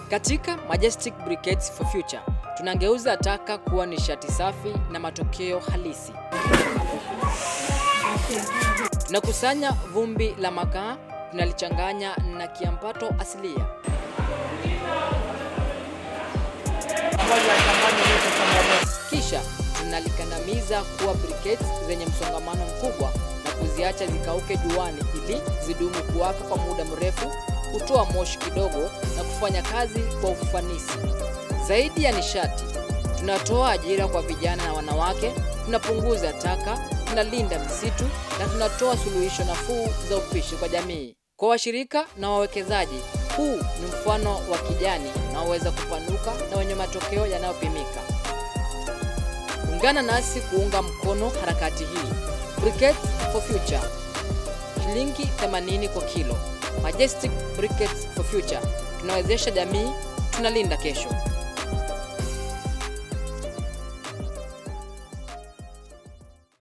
Katika Majestic Briquettes for Future, tunageuza taka kuwa nishati safi na matokeo halisi. Tunakusanya vumbi la makaa, tunalichanganya na kiambato asilia. Kisha tunalikandamiza kuwa briquettes zenye msongamano mkubwa na kuziacha zikauke juani ili zidumu kuwaka kwa muda mrefu, kutoa moshi kidogo na kufanya kazi kwa ufanisi. Zaidi ya nishati, tunatoa ajira kwa vijana na wanawake, tunapunguza taka, tunalinda misitu na tunatoa suluhisho nafuu za upishi kwa jamii. Kwa washirika na wawekezaji, huu ni mfano wa kijani unaoweza kupanuka na wenye matokeo yanayopimika. Ungana nasi kuunga mkono harakati hii. Briquettes for Future, shilingi 80 kwa kilo. Majestic Briquettes for Future, tunawezesha jamii, tunalinda kesho.